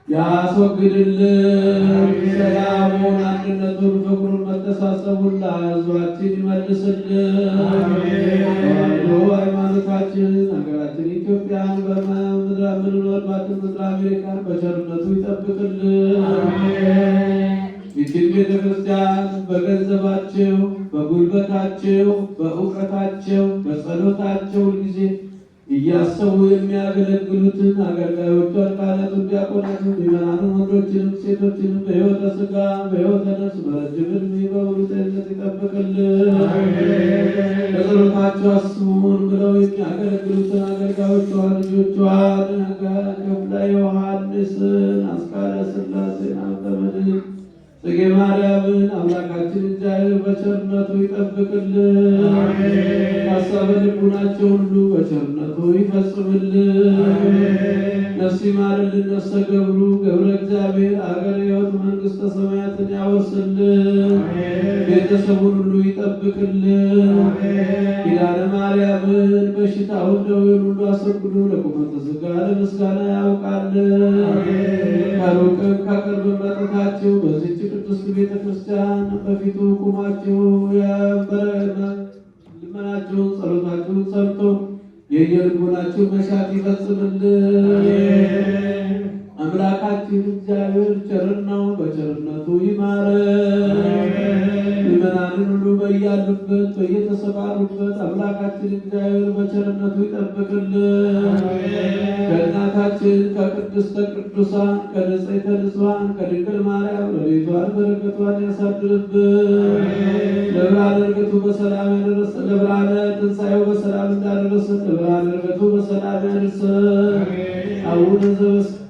ያስወግድልን። ሰላሙን፣ አንድነቱን፣ ፍቅሩን፣ መተሳሰቡን ለሕዝባችን ይመልስልን። ሃይማኖታችን ሀገራችን ኢትዮጵያን በምንኖርባትን ምድረ አሜሪካን በቸርነቱ ይጠብቅልን። ይችን ቤተ ክርስቲያን በገንዘባቸው፣ በጉልበታቸው፣ በእውቀታቸው፣ በጸሎታቸው ጊዜ እያሰቡ የሚያገለግሉትን አገልጋዮቿን፣ ካህናቱን፣ ዲያቆናቱን፣ ምዕመናኑን ወንዶችንም ሴቶችንም በሕይወተ ሥጋ በሕይወተ ነፍስ በረጅም ዕድሜ በሙሉ ጤንነት ይጠብቅልን። በጸሎታቸው አስቡን ብለው የሚያገለግሉትን አገልጋዮቿን፣ ልጆቿን ክፍለ ዮሐንስን፣ አስካለ ሥላሴን፣ አብተመድን፣ ጽጌ ማርያምን አምላካችን እግዚአብሔር በቸርነቱ ይጠብቅልን። ሐሳበ ልቡናቸው ሁሉ በቸርነቱ ይፈጽምልን። ነፍስ ይማርልን። ነፍሰ ገብሩ ገብረ እግዚአብሔር አገረ ሕይወት መንግሥተ ሰማያትን ያወርስልን። ቤተሰቡን ሁሉ ይጠብቅልን። ኪዳነ ማርያምን በሽታውን ደዌውን ሁሉ አስወግዶ ለቁመተ ሥጋ ለምስጋና ያውቃልን። ከሩቅም ከቅርብም መጥታችሁ በዚህች ቅድስት ቤተ ክርስቲያን በፊቱ ቁማችሁ ልመናችሁን ጸሎታችሁን ሰምቶ የየልቡናችሁን መሻት ይፈጽምልን። አምላካችን እግዚአብሔር ቸር ነው፣ በቸርነቱ ይማረን። ምዕመናንን ሁሉ በያሉበት በየተሰማሩበት አምላካችን እግዚአብሔር በቸርነቱ ይጠብቅልን። ከእናታችን ከቅድስተ ቅዱሳን ከንጽሕተ ንጹሐን ከድንግል ማርያም ረድኤቷን በረከቷን ያሳድርብን። ለብርሃነ ዕርገቱ በሰላም ያደረሰን፣ ለብርሃነ ትንሣኤው በሰላም እንዳደረሰን፣ ለብርሃነ ዕርገቱ በሰላም ያድርሰን። አቡነ ዘበሰማያት